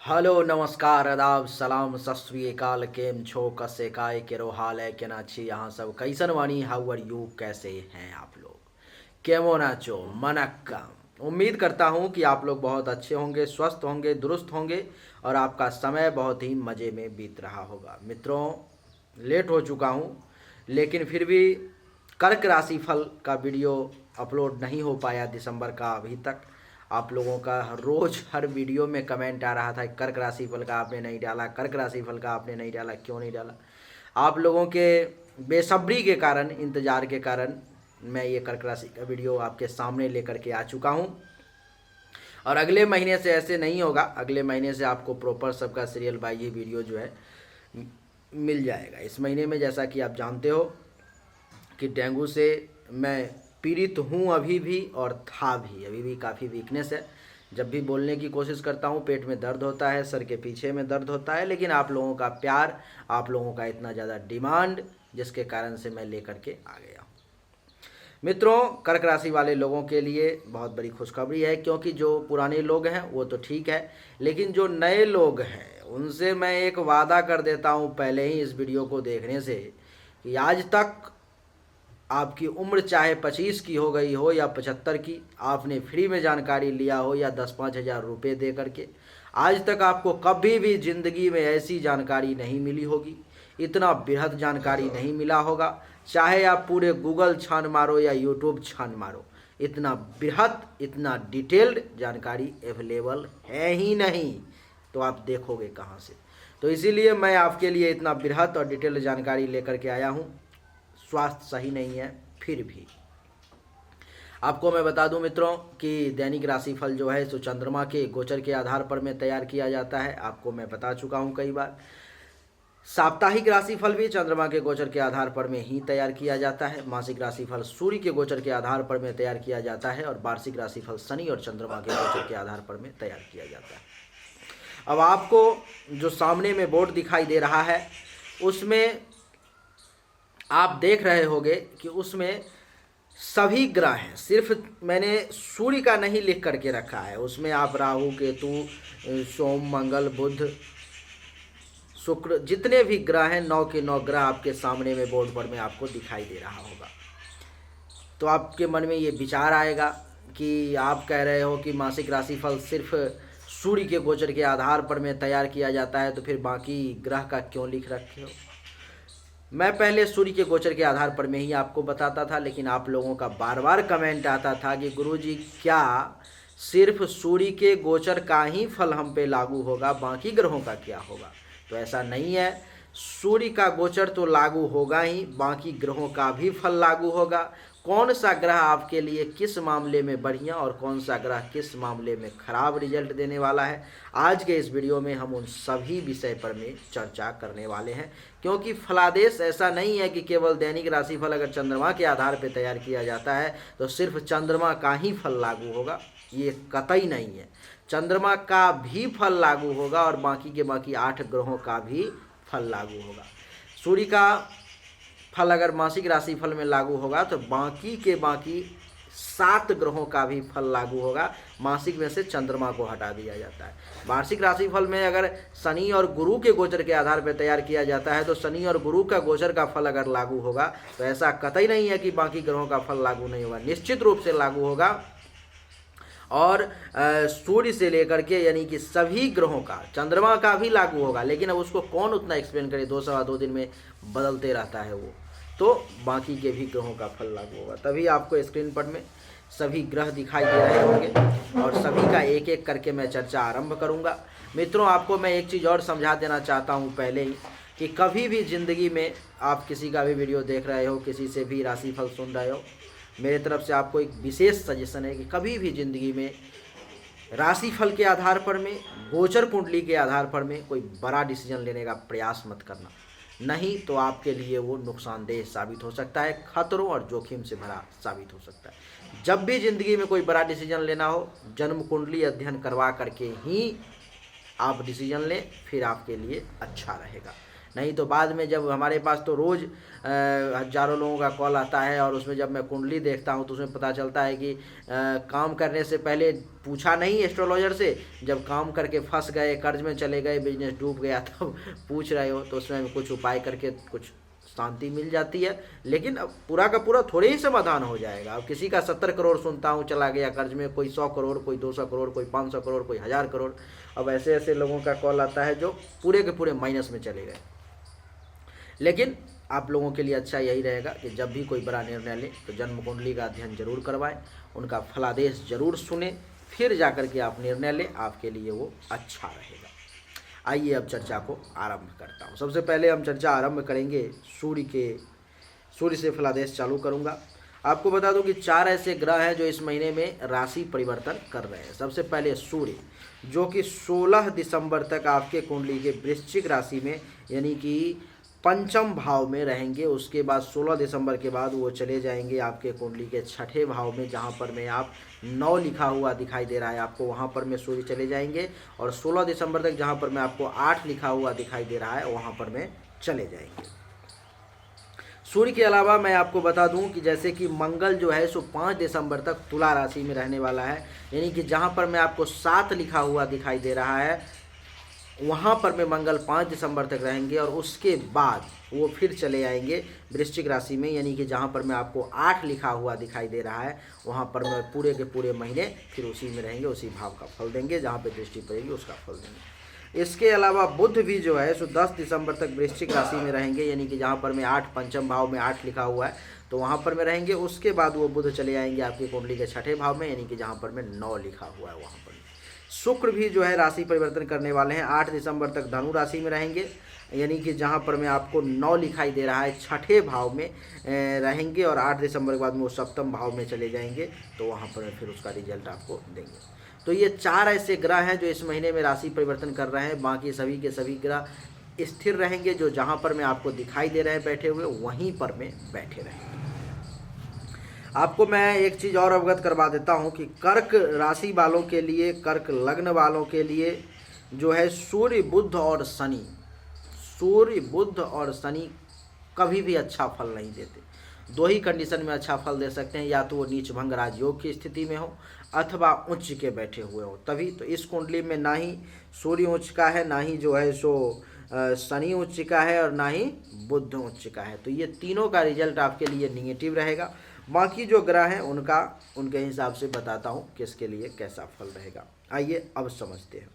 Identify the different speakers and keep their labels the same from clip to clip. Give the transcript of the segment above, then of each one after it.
Speaker 1: Hello नमस्कार आदाब सलाम सत श्री अकाल केम छो कसे काय केरो हाल है के ना छी यहाँ सब कैसन वानी हाउ आर यू कैसे हैं आप लोग केमो नाचो मनक्कम। उम्मीद करता हूँ कि आप लोग बहुत अच्छे होंगे, स्वस्थ होंगे, दुरुस्त होंगे और आपका समय बहुत ही मज़े में बीत रहा होगा। मित्रों, लेट हो चुका हूँ लेकिन फिर भी कर्क राशि फल का वीडियो अपलोड नहीं हो पाया दिसंबर का अभी तक। आप लोगों का रोज़ हर वीडियो में कमेंट आ रहा था कर्क राशि फल का आपने नहीं डाला, कर्क राशि फल का आपने नहीं डाला, क्यों नहीं डाला। आप लोगों के बेसब्री के कारण, इंतज़ार के कारण मैं ये कर्क राशि का वीडियो आपके सामने लेकर के आ चुका हूँ। और अगले महीने से ऐसे नहीं होगा, अगले महीने से आपको प्रॉपर सबका सीरियल बाय ये वीडियो जो है मिल जाएगा। इस महीने में जैसा कि आप जानते हो कि डेंगू से मैं पीड़ित हूँ अभी भी, और था भी, अभी भी काफ़ी वीकनेस है। जब भी बोलने की कोशिश करता हूँ पेट में दर्द होता है, सर के पीछे में दर्द होता है, लेकिन आप लोगों का प्यार, आप लोगों का इतना ज़्यादा डिमांड, जिसके कारण से मैं लेकर के आ गया। मित्रों, कर्क राशि वाले लोगों के लिए बहुत बड़ी खुशखबरी है, क्योंकि जो पुराने लोग हैं वो तो ठीक है, लेकिन जो नए लोग हैं उनसे मैं एक वादा कर देता हूँ पहले ही इस वीडियो को देखने से, कि आज तक आपकी उम्र चाहे 25 की हो गई हो या 75 की, आपने फ्री में जानकारी लिया हो या 10-5 हज़ार रुपये दे करके, आज तक आपको कभी भी ज़िंदगी में ऐसी जानकारी नहीं मिली होगी, इतना बृहद जानकारी नहीं मिला होगा। चाहे आप पूरे गूगल छान मारो या यूट्यूब छान मारो, इतना बृहद, इतना डिटेल्ड जानकारी अवेलेबल है ही नहीं, तो आप देखोगे कहाँ से। तो इसीलिए मैं आपके लिए इतना बृहद और डिटेल्ड जानकारी लेकर के आया हूँ। स्वास्थ्य सही नहीं है फिर भी आपको मैं बता दूं मित्रों कि दैनिक राशिफल जो है सो चंद्रमा के गोचर के आधार पर में तैयार किया जाता है। आपको मैं बता चुका हूं कई बार। साप्ताहिक राशिफल भी चंद्रमा के गोचर के आधार पर में ही तैयार किया जाता है। मासिक राशिफल सूर्य के गोचर के आधार पर में तैयार किया जाता है, और वार्षिक राशिफल शनि और चंद्रमा के गोचर के आधार पर में तैयार किया जाता है। अब आपको जो सामने में बोर्ड दिखाई दे रहा है उसमें आप देख रहे होंगे कि उसमें सभी ग्रह हैं, सिर्फ मैंने सूर्य का नहीं लिख करके रखा है। उसमें आप राहु, केतु, सोम, मंगल, बुध, शुक्र, जितने भी ग्रह हैं 9 के 9 ग्रह आपके सामने में बोर्ड पर में आपको दिखाई दे रहा होगा। तो आपके मन में ये विचार आएगा कि आप कह रहे हो कि मासिक राशिफल सिर्फ सूर्य के गोचर के आधार पर में तैयार किया जाता है, तो फिर बाकी ग्रह का क्यों लिख रखे हो। मैं पहले सूर्य के गोचर के आधार पर में ही आपको बताता था, लेकिन आप लोगों का बार बार कमेंट आता था कि गुरुजी क्या सिर्फ सूर्य के गोचर का ही फल हम पे लागू होगा, बाकी ग्रहों का क्या होगा। तो ऐसा नहीं है, सूर्य का गोचर तो लागू होगा ही, बाकी ग्रहों का भी फल लागू होगा। कौन सा ग्रह आपके लिए किस मामले में बढ़िया और कौन सा ग्रह किस मामले में खराब रिजल्ट देने वाला है, आज के इस वीडियो में हम उन सभी विषय पर में चर्चा करने वाले हैं। क्योंकि फलादेश ऐसा नहीं है कि केवल दैनिक राशिफल अगर चंद्रमा के आधार पर तैयार किया जाता है तो सिर्फ चंद्रमा का ही फल लागू होगा, ये कतई नहीं है। चंद्रमा का भी फल लागू होगा और बाकी के बाकी 8 ग्रहों का भी फल लागू होगा। सूर्य का फल अगर मासिक राशिफल में लागू होगा तो बाकी के बाकी 7 ग्रहों का भी फल लागू होगा। मासिक में से चंद्रमा को हटा दिया जाता है। वार्षिक राशिफल में अगर शनि और गुरु के गोचर के आधार पर तैयार किया जाता है तो शनि और गुरु का गोचर का फल अगर लागू होगा तो ऐसा कतई नहीं है कि बाकी ग्रहों का फल लागू नहीं होगा, निश्चित रूप से लागू होगा। और सूर्य से लेकर के यानी कि सभी ग्रहों का, चंद्रमा का भी लागू होगा, लेकिन अब उसको कौन उतना एक्सप्लेन करे, 2 दिन में बदलते रहता है वो। तो बाकी के भी ग्रहों का फल लागू होगा। तभी आपको स्क्रीन पर में सभी ग्रह दिखाई दे रहे होंगे और सभी का एक एक करके मैं चर्चा आरंभ करूंगा। मित्रों, आपको मैं एक चीज़ और समझा देना चाहता हूं पहले ही, कि कभी भी ज़िंदगी में आप किसी का भी वीडियो देख रहे हो, किसी से भी राशिफल सुन रहे हो, मेरे तरफ से आपको एक विशेष सजेशन है कि कभी भी ज़िंदगी में राशिफल के आधार पर में, गोचर कुंडली के आधार पर में कोई बड़ा डिसीजन लेने का प्रयास मत करना, नहीं तो आपके लिए वो नुकसानदेह साबित हो सकता है, खतरों और जोखिम से भरा साबित हो सकता है। जब भी ज़िंदगी में कोई बड़ा डिसीजन लेना हो, जन्म कुंडली अध्ययन करवा करके ही आप डिसीजन लें, फिर आपके लिए अच्छा रहेगा। नहीं तो बाद में जब हमारे पास तो रोज़ हज़ारों लोगों का कॉल आता है, और उसमें जब मैं कुंडली देखता हूँ तो उसमें पता चलता है कि काम करने से पहले पूछा नहीं एस्ट्रोलॉजर से, जब काम करके फंस गए, कर्ज में चले गए, बिजनेस डूब गया, तब पूछ रहे हो। तो उसमें कुछ उपाय करके कुछ शांति मिल जाती है, लेकिन अब पूरा का पूरा थोड़े ही समाधान हो जाएगा। अब किसी का 70 करोड़ सुनता हूँ चला गया कर्ज में, कोई 100 करोड़, कोई 200 करोड़, कोई 500 करोड़, कोई 1000 करोड़। अब ऐसे ऐसे लोगों का कॉल आता है जो पूरे के पूरे माइनस में चले गए। लेकिन आप लोगों के लिए अच्छा यही रहेगा कि जब भी कोई बड़ा निर्णय लें तो जन्म कुंडली का अध्ययन जरूर करवाएं, उनका फलादेश जरूर सुने, फिर जाकर के आप निर्णय लें, आपके लिए वो अच्छा रहेगा। आइए अब चर्चा को आरंभ करता हूँ। सबसे पहले हम चर्चा आरंभ करेंगे सूर्य से फलादेश चालू करूँगा। आपको बता दूं कि 4 ऐसे ग्रह हैं जो इस महीने में राशि परिवर्तन कर रहे हैं। सबसे पहले सूर्य, जो कि 16 दिसंबर तक आपके कुंडली के वृश्चिक राशि में यानी कि पंचम भाव में रहेंगे। उसके बाद 16 दिसंबर के बाद वो चले जाएंगे आपके कुंडली के छठे भाव में, जहाँ पर में आप 9 लिखा हुआ दिखाई दे रहा है आपको, वहाँ पर में सूर्य चले जाएंगे। और 16 दिसंबर तक जहाँ पर में आपको 8 लिखा हुआ दिखाई दे रहा है, वहाँ पर में चले जाएंगे। सूर्य के अलावा मैं आपको बता दूं कि जैसे कि मंगल जो है सो 5 दिसंबर तक तुला राशि में रहने वाला है, यानी कि जहाँ पर मैं आपको 7 लिखा हुआ दिखाई दे रहा है, वहाँ पर में मंगल 5 दिसंबर तक रहेंगे। और उसके बाद वो फिर चले आएंगे वृश्चिक राशि में, यानी कि जहाँ पर मैं आपको 8 लिखा हुआ दिखाई दे रहा है, वहाँ पर मैं पूरे के पूरे महीने फिर उसी में रहेंगे, उसी भाव का फल देंगे, जहाँ पे दृष्टि पड़ेगी उसका फल देंगे। इसके अलावा बुध भी जो है सो 10 दिसंबर तक वृश्चिक राशि में रहेंगे, यानी कि जहाँ पर में 8 पंचम भाव में 8 लिखा हुआ है, तो वहाँ पर में रहेंगे। उसके बाद वो बुध चले आएंगे आपकी कुंडली के छठे भाव में, यानी कि जहाँ पर में 9 लिखा हुआ है वहाँ पर। शुक्र भी जो है राशि परिवर्तन करने वाले हैं, 8 दिसंबर तक धनु राशि में रहेंगे, यानी कि जहाँ पर में आपको 9 लिखाई दे रहा है छठे भाव में रहेंगे। और 8 दिसंबर के बाद में वो सप्तम भाव में चले जाएंगे, तो वहाँ पर फिर उसका रिजल्ट आपको देंगे। तो ये 4 ऐसे ग्रह हैं जो इस महीने में राशि परिवर्तन कर रहे हैं। बाकी सभी के सभी ग्रह स्थिर रहेंगे, जो जहाँ पर में आपको दिखाई दे रहे हैं बैठे हुए, वहीं पर में बैठे रहेंगे। आपको मैं एक चीज़ और अवगत करवा देता हूँ कि कर्क राशि वालों के लिए, कर्क लग्न वालों के लिए जो है सूर्य बुध और शनि कभी भी अच्छा फल नहीं देते। 2 ही कंडीशन में अच्छा फल दे सकते हैं, या तो वो नीच भंग राजयोग की स्थिति में हो अथवा उच्च के बैठे हुए हो, तभी। तो इस कुंडली में ना ही सूर्य उच्च का है, ना ही जो है सो शनि उच्च का है, और ना ही बुध उच्च का है। तो ये तीनों का रिजल्ट आपके लिए निगेटिव रहेगा। बाकी जो ग्रह हैं उनके हिसाब से बताता हूँ किसके लिए कैसा फल रहेगा। आइए अब समझते हैं।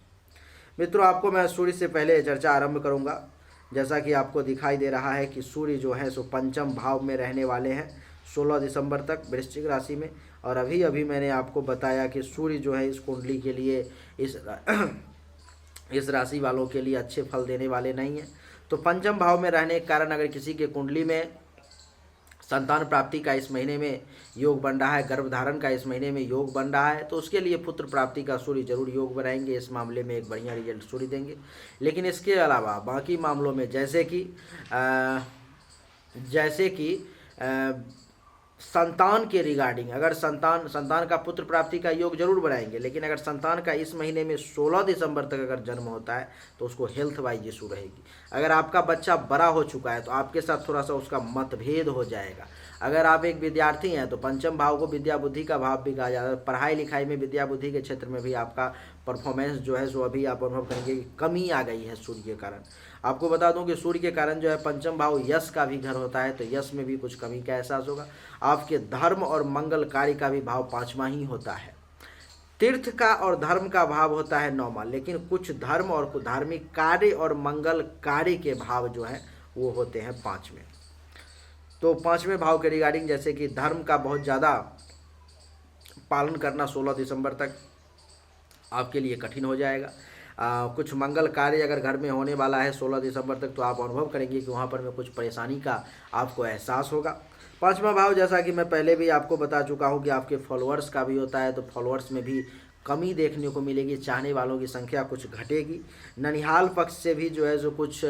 Speaker 1: मित्रों, आपको मैं सूर्य से पहले चर्चा आरंभ करूँगा। जैसा कि आपको दिखाई दे रहा है कि सूर्य जो है सो पंचम भाव में रहने वाले हैं 16 दिसंबर तक वृश्चिक राशि में। और अभी मैंने आपको बताया कि सूर्य जो है इस कुंडली के लिए, इस राशि वालों के लिए अच्छे फल देने वाले नहीं हैं। तो पंचम भाव में रहने के कारण अगर किसी के कुंडली में संतान प्राप्ति का इस महीने में योग बन रहा है, गर्भधारण का इस महीने में योग बन रहा है, तो उसके लिए पुत्र प्राप्ति का सूर्य जरूर योग बनाएंगे। इस मामले में एक बढ़िया रिजल्ट सूर्य देंगे। लेकिन इसके अलावा बाकी मामलों में जैसे कि संतान के रिगार्डिंग, अगर संतान का पुत्र प्राप्ति का योग जरूर बनाएंगे, लेकिन अगर संतान का इस महीने में 16 दिसंबर तक अगर जन्म होता है तो उसको हेल्थ वाइज इशू रहेगी। अगर आपका बच्चा बड़ा हो चुका है तो आपके साथ थोड़ा सा उसका मतभेद हो जाएगा। अगर आप एक विद्यार्थी हैं तो पंचम भाव को विद्या बुद्धि का भाव भी कहा जाता है। पढ़ाई लिखाई में, विद्या बुद्धि के क्षेत्र में भी आपका परफॉर्मेंस जो है सो अभी आप अनुभव करेंगे कि कमी आ गई है सूर्य के कारण। आपको बता दूं कि सूर्य के कारण जो है पंचम भाव यश का भी घर होता है, तो यश में भी कुछ कमी का एहसास होगा। आपके धर्म और मंगल कार्य का भी भाव 5वां ही होता है। तीर्थ का और धर्म का भाव होता है 9वां, लेकिन कुछ धर्म और कुछ धार्मिक कार्य और मंगल कार्य के भाव जो है वो होते हैं 5वें। तो 5वें भाव के रिगार्डिंग जैसे कि धर्म का बहुत ज़्यादा पालन करना 16 दिसंबर तक आपके लिए कठिन हो जाएगा। कुछ मंगल कार्य अगर घर में होने वाला है 16 दिसंबर तक, तो आप अनुभव करेंगे कि वहाँ पर में कुछ परेशानी का आपको एहसास होगा। 5वां भाव जैसा कि मैं पहले भी आपको बता चुका हूँ कि आपके फॉलोअर्स का भी होता है, तो फॉलोअर्स में भी कमी देखने को मिलेगी। चाहने वालों की संख्या कुछ घटेगी। ननिहाल पक्ष से भी जो है जो कुछ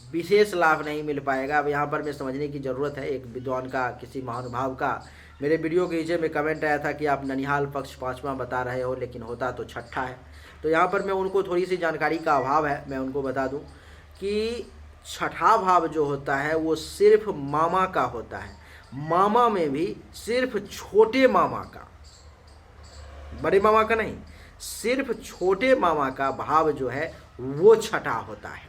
Speaker 1: विशेष लाभ नहीं मिल पाएगा। अब यहाँ पर मैं समझने की ज़रूरत है। एक विद्वान का, किसी महानुभाव का मेरे वीडियो के नीचे में कमेंट आया था कि आप ननिहाल पक्ष 5वां बता रहे हो, लेकिन होता तो छठा है। तो यहाँ पर मैं उनको थोड़ी सी जानकारी का अभाव है, मैं उनको बता दूं कि छठा भाव जो होता है वो सिर्फ मामा का होता है, मामा में भी सिर्फ छोटे मामा का, बड़े मामा का नहीं, सिर्फ छोटे मामा का भाव जो है वो छठा होता है।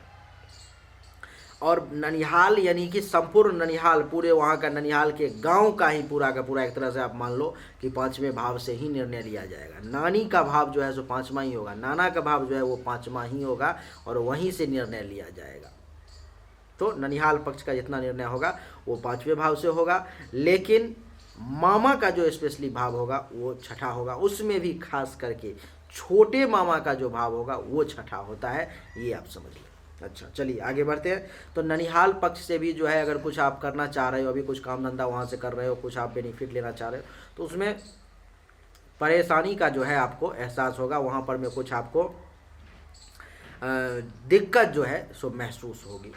Speaker 1: और ननिहाल यानी कि संपूर्ण ननिहाल, पूरे वहाँ का ननिहाल के गांव का ही पूरा का पूरा एक तरह से आप मान लो कि पांचवें भाव से ही निर्णय लिया जाएगा। नानी का भाव जो है सो पांचवा ही होगा, नाना का भाव जो है वो पांचवा ही होगा और वहीं से निर्णय लिया जाएगा। तो ननिहाल पक्ष का जितना निर्णय होगा वो पांचवें भाव से होगा, लेकिन मामा का जो स्पेशली भाव होगा वो छठा होगा, उसमें भी खास करके छोटे मामा का जो भाव होगा वो छठा होता है, ये आप समझ लें। अच्छा चलिए आगे बढ़ते हैं। तो ननिहाल पक्ष से भी जो है अगर कुछ आप करना चाह रहे हो, अभी कुछ काम धंधा वहाँ से कर रहे हो, कुछ आप बेनिफिट लेना चाह रहे हो, तो उसमें परेशानी का जो है आपको एहसास होगा, वहाँ पर में कुछ आपको दिक्कत जो है सो महसूस होगी।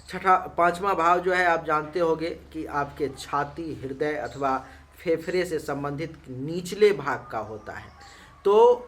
Speaker 1: छठा पांचवा भाव जो है आप जानते होंगे कि आपके छाती, हृदय अथवा फेफड़े से संबंधित निचले भाग का होता है। तो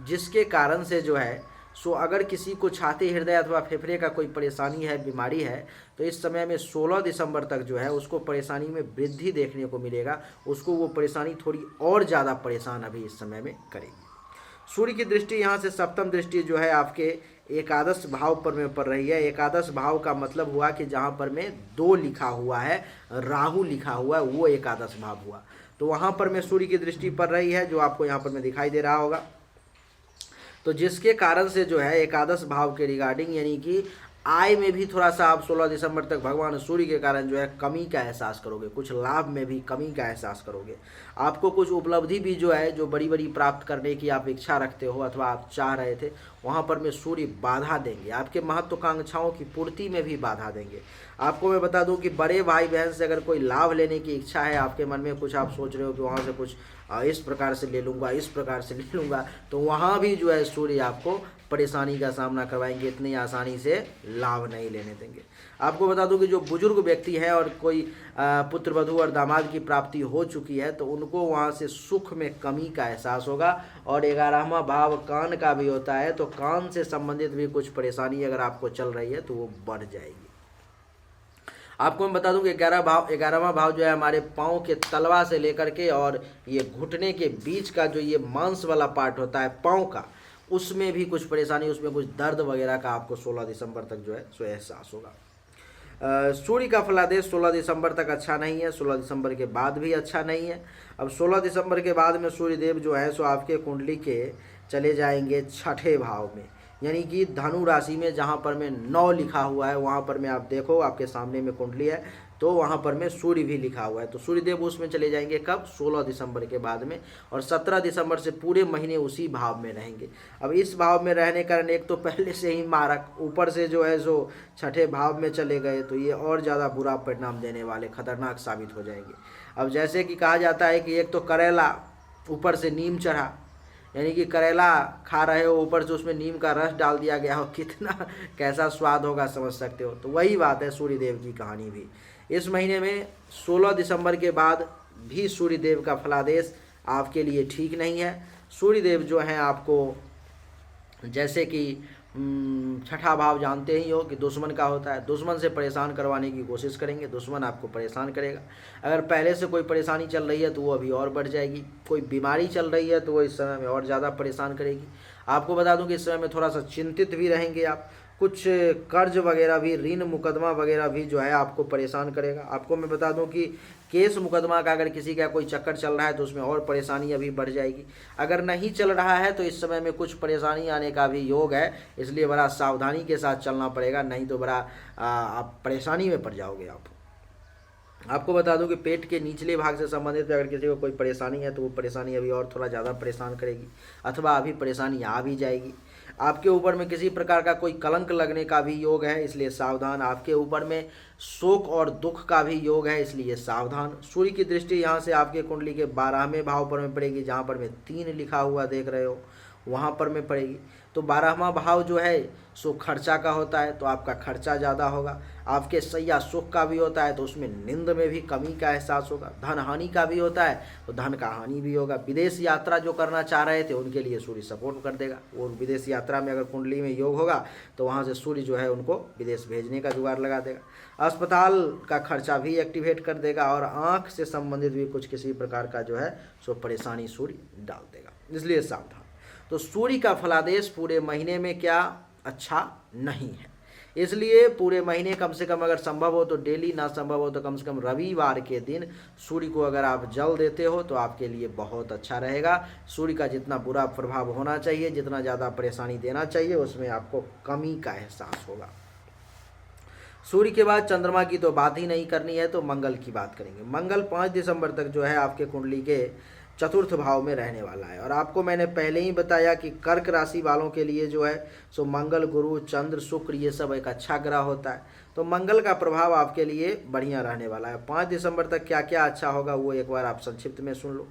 Speaker 1: जिसके कारण से जो है सो अगर किसी को छाती, हृदय अथवा फेफड़े का कोई परेशानी है, बीमारी है, तो इस समय में 16 दिसंबर तक जो है उसको परेशानी में वृद्धि देखने को मिलेगा, उसको वो परेशानी थोड़ी और ज़्यादा परेशान अभी इस समय में करेगी। सूर्य की दृष्टि यहाँ से सप्तम दृष्टि जो है आपके एकादश भाव पर में पड़ रही है। एकादश भाव का मतलब हुआ कि जहाँ पर में 2 लिखा हुआ है, राहु लिखा हुआ है, वो एकादश भाव हुआ। तो वहाँ पर में सूर्य की दृष्टि पड़ रही है, जो आपको यहाँ पर में दिखाई दे रहा होगा। तो जिसके कारण से जो है एकादश भाव के रिगार्डिंग यानी कि आय में भी थोड़ा सा आप 16 दिसंबर तक भगवान सूर्य के कारण जो है कमी का एहसास करोगे, कुछ लाभ में भी कमी का एहसास करोगे। आपको कुछ उपलब्धि भी जो है, जो बड़ी बड़ी प्राप्त करने की आप इच्छा रखते हो अथवा आप चाह रहे थे, वहाँ पर में सूर्य बाधा देंगे, आपके महत्वाकांक्षाओं की पूर्ति में भी बाधा देंगे। आपको मैं बता दूं कि बड़े भाई बहन से अगर कोई लाभ लेने की इच्छा है, आपके मन में कुछ आप सोच रहे हो कि वहाँ से कुछ इस प्रकार से ले लूँगा, इस प्रकार से ले लूँगा, तो वहाँ भी जो है सूर्य आपको परेशानी का सामना करवाएंगे, इतनी आसानी से लाभ नहीं लेने देंगे। आपको बता दूं कि जो बुजुर्ग व्यक्ति है और कोई पुत्र वधू और दामाद की प्राप्ति हो चुकी है, तो उनको वहाँ से सुख में कमी का एहसास होगा। और 11वां भाव कान का भी होता है, तो कान से संबंधित भी कुछ परेशानी अगर आपको चल रही है तो वो बढ़ जाएगी। आपको मैं बता दूं कि 11वां भाव जो है हमारे पाँव के तलवा से लेकर के और ये घुटने के बीच का जो ये मांस वाला पार्ट होता है पाँव का, उसमें भी कुछ परेशानी, उसमें कुछ दर्द वगैरह का आपको 16 दिसंबर तक जो है सो एहसास होगा। सूर्य का फलादेश 16 दिसंबर तक अच्छा नहीं है, 16 दिसंबर के बाद भी अच्छा नहीं है। अब 16 दिसंबर के बाद में सूर्य देव जो है सो आपके कुंडली के चले जाएंगे छठे भाव में, यानी कि धनु राशि में, जहाँ पर में 9 लिखा हुआ है वहाँ पर में आप देखो आपके सामने में कुंडली है, तो वहाँ पर में सूर्य भी लिखा हुआ है। तो सूर्य देव उसमें चले जाएंगे कब? 16 दिसंबर के बाद में, और 17 दिसंबर से पूरे महीने उसी भाव में रहेंगे। अब इस भाव में रहने के कारण एक तो पहले से ही मारक, ऊपर से जो है सो छठे भाव में चले गए, तो ये और ज़्यादा बुरा परिणाम देने वाले, खतरनाक साबित हो जाएंगे। अब जैसे कि कहा जाता है कि एक तो करेला ऊपर से नीम चढ़ा, यानी कि करेला खा रहे हो, ऊपर से उसमें नीम का रस डाल दिया गया हो, कितना कैसा स्वाद होगा समझ सकते हो। तो वही बात है सूर्य देव की कहानी भी। इस महीने में 16 दिसंबर के बाद भी सूर्य देव का फलादेश आपके लिए ठीक नहीं है। सूर्य देव जो हैं आपको, जैसे कि छठा भाव जानते ही हो कि दुश्मन का होता है, दुश्मन से परेशान करवाने की कोशिश करेंगे, दुश्मन आपको परेशान करेगा। अगर पहले से कोई परेशानी चल रही है तो वो अभी और बढ़ जाएगी, कोई बीमारी चल रही है तो वो इस समय में और ज़्यादा परेशान करेगी। आपको बता दूं कि इस समय में थोड़ा सा चिंतित भी रहेंगे आप, कुछ कर्ज वगैरह भी, ऋण मुकदमा वगैरह भी जो है आपको परेशान करेगा। आपको मैं बता दूं कि केस मुकदमा का अगर किसी का कोई चक्कर चल रहा है तो उसमें और परेशानी अभी बढ़ जाएगी। अगर नहीं चल रहा है तो इस समय में कुछ परेशानी आने का भी योग है, इसलिए बड़ा सावधानी के साथ चलना पड़ेगा, नहीं तो बड़ा आप परेशानी में पड़ जाओगे आप। आपको बता दूं कि पेट के निचले भाग से संबंधित अगर किसी को कोई परेशानी है तो वो परेशानी अभी और थोड़ा ज़्यादा परेशान करेगी, अथवा अभी परेशानी आ भी जाएगी। आपके ऊपर में किसी प्रकार का कोई कलंक लगने का भी योग है, इसलिए सावधान। आपके ऊपर में शोक और दुख का भी योग है, इसलिए सावधान। सूर्य की दृष्टि यहाँ से आपके कुंडली के 12वें भाव पर में पड़ेगी, जहाँ पर में 3 लिखा हुआ देख रहे हो, वहाँ पर में पड़ेगी। तो 12वां भाव जो है सो खर्चा का होता है, तो आपका खर्चा ज़्यादा होगा। आपके सैया सुख का भी होता है, तो उसमें नींद में भी कमी का एहसास होगा। धन हानि का भी होता है, तो धन का हानि भी होगा। विदेश यात्रा जो करना चाह रहे थे उनके लिए सूर्य सपोर्ट कर देगा। और विदेश यात्रा में अगर कुंडली में योग होगा तो वहाँ से सूर्य जो है उनको विदेश भेजने का जुगाड़ लगा देगा। अस्पताल का खर्चा भी एक्टिवेट कर देगा, और आँख से संबंधित भी कुछ किसी प्रकार का जो है सो परेशानी सूर्य डाल देगा, इसलिए सावधान। तो सूर्य का फलादेश पूरे महीने में क्या अच्छा नहीं है, इसलिए पूरे महीने कम से कम अगर संभव हो तो डेली, ना संभव हो तो कम से कम रविवार के दिन सूर्य को अगर आप जल देते हो तो आपके लिए बहुत अच्छा रहेगा। सूर्य का जितना बुरा प्रभाव होना चाहिए, जितना ज़्यादा परेशानी देना चाहिए, उसमें आपको कमी का एहसास होगा। सूर्य के बाद चंद्रमा की तो बात ही नहीं करनी है, तो मंगल की बात करेंगे। मंगल 5 दिसंबर तक जो है आपके कुंडली के चतुर्थ भाव में रहने वाला है। और आपको मैंने पहले ही बताया कि कर्क राशि वालों के लिए जो है सो मंगल, गुरु, चंद्र, शुक्र ये सब एक अच्छा ग्रह होता है। तो मंगल का प्रभाव आपके लिए बढ़िया रहने वाला है। 5 दिसंबर तक क्या क्या अच्छा होगा वो एक बार आप संक्षिप्त में सुन लो।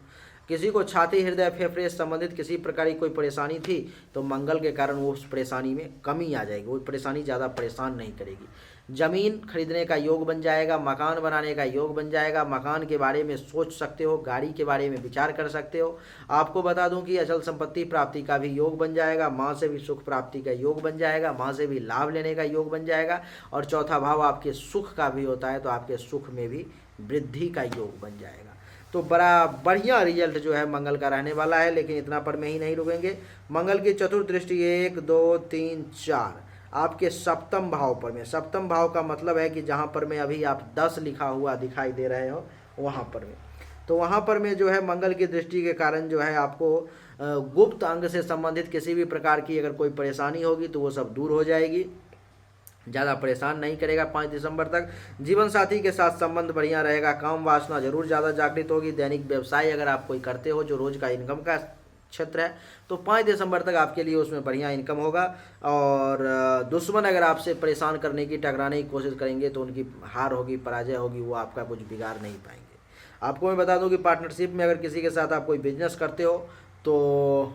Speaker 1: किसी को छाती, हृदय, फेफड़े से संबंधित किसी प्रकार की कोई परेशानी थी तो मंगल के कारण वो उस परेशानी में कमी आ जाएगी, वो परेशानी ज़्यादा परेशान नहीं करेगी। ज़मीन खरीदने का योग बन जाएगा, मकान बनाने का योग बन जाएगा, मकान के बारे में सोच सकते हो, गाड़ी के बारे में विचार कर सकते हो। आपको बता दूं कि अचल संपत्ति प्राप्ति का भी योग बन जाएगा, माँ से भी सुख प्राप्ति का योग बन जाएगा, माँ से भी लाभ लेने का योग बन जाएगा। और चौथा भाव आपके सुख का भी होता है, तो आपके सुख में भी वृद्धि का योग बन जाएगा। तो बड़ा बढ़िया रिजल्ट जो है मंगल का रहने वाला है। लेकिन इतना पर में ही नहीं रुकेंगे। मंगल की चतुर्थ दृष्टि 1, 2, 3, 4 आपके सप्तम भाव पर में। सप्तम भाव का मतलब है कि जहाँ पर में अभी आप 10 लिखा हुआ दिखाई दे रहे हो वहाँ पर में, तो वहाँ पर में जो है मंगल की दृष्टि के कारण जो है आपको गुप्त अंग से संबंधित किसी भी प्रकार की अगर कोई परेशानी होगी तो वो सब दूर हो जाएगी, ज़्यादा परेशान नहीं करेगा। 5 दिसंबर तक जीवन साथी के साथ संबंध बढ़िया रहेगा। काम वासना जरूर ज़्यादा जागृत होगी। दैनिक व्यवसाय अगर आप कोई करते हो जो रोज़ का इनकम का क्षेत्र है तो 5 दिसंबर तक आपके लिए उसमें बढ़िया इनकम होगा। और दुश्मन अगर आपसे परेशान करने की, टकराने की कोशिश करेंगे तो उनकी हार होगी, पराजय होगी, वो आपका कुछ बिगाड़ नहीं पाएंगे। आपको मैं बता दूं कि पार्टनरशिप में अगर किसी के साथ आप कोई बिजनेस करते हो तो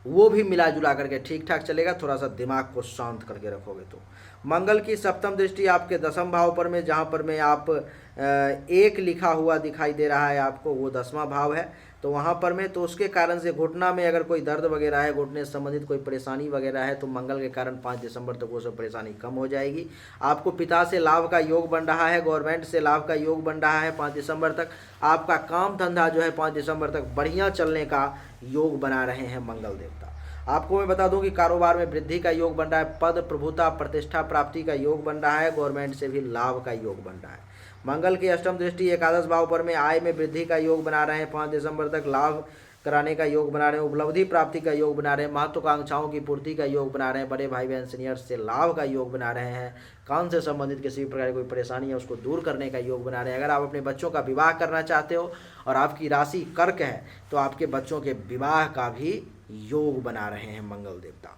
Speaker 1: वो भी मिला जुला करके ठीक ठाक चलेगा। थोड़ा सा दिमाग को शांत करके रखोगे तो। मंगल की सप्तम दृष्टि आपके 10वें भाव पर में, जहाँ पर में आप 1 लिखा हुआ दिखाई दे रहा है आपको, वो 10वां भाव है। तो वहाँ पर में तो उसके कारण से घुटना में अगर कोई दर्द वगैरह है, घुटने से संबंधित कोई परेशानी वगैरह है, तो मंगल के कारण 5 दिसंबर तक वो सब परेशानी कम हो जाएगी। आपको पिता से लाभ का योग बन रहा है, गवर्नमेंट से लाभ का योग बन रहा है 5 दिसंबर तक। आपका काम धंधा जो है 5 दिसंबर तक बढ़िया चलने का योग बना रहे हैं मंगल देवता। आपको मैं बता दूं कि कारोबार में वृद्धि का योग बन रहा है, पद, प्रभुता, प्रतिष्ठा प्राप्ति का योग बन रहा है, गवर्नमेंट से भी लाभ का योग बन रहा है। मंगल की अष्टम दृष्टि एकादश भाव पर में आय में वृद्धि का योग बना रहे हैं। 5 दिसंबर तक लाभ कराने का योग बना रहे हैं, उपलब्धि प्राप्ति का योग बना रहे हैं, महत्वाकांक्षाओं की पूर्ति का योग बना रहे हैं, बड़े भाई बहन सीनियर्स से लाभ का योग बना रहे हैं, कान से संबंधित किसी भी प्रकार की कोई परेशानी है उसको दूर करने का योग बना रहे हैं। अगर आप अपने बच्चों का विवाह करना चाहते हो और आपकी राशि कर्क है तो आपके बच्चों के विवाह का भी योग बना रहे हैं मंगल देवता।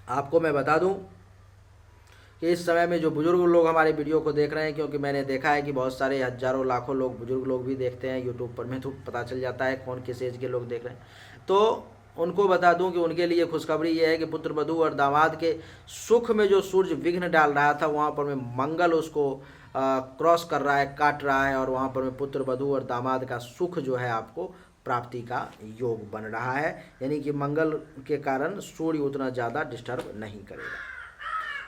Speaker 1: आपको मैं बता दूं कि इस समय में जो बुजुर्ग लोग हमारे वीडियो को देख रहे हैं, क्योंकि मैंने देखा है कि बहुत सारे हजारों लाखों लोग, बुजुर्ग लोग भी देखते हैं यूट्यूब पर में, तो पता चल जाता है कौन किस एज के लोग देख रहे हैं। तो उनको बता दूं कि उनके लिए खुशखबरी ये है कि पुत्र वधू और दामाद के सुख में जो सूर्य विघ्न डाल रहा था वहाँ पर में मंगल उसको क्रॉस कर रहा है, काट रहा है, और वहाँ पर में पुत्र वधू और दामाद का सुख जो है आपको प्राप्ति का योग बन रहा है। यानी कि मंगल के कारण सूर्य उतना ज़्यादा डिस्टर्ब नहीं करेगा।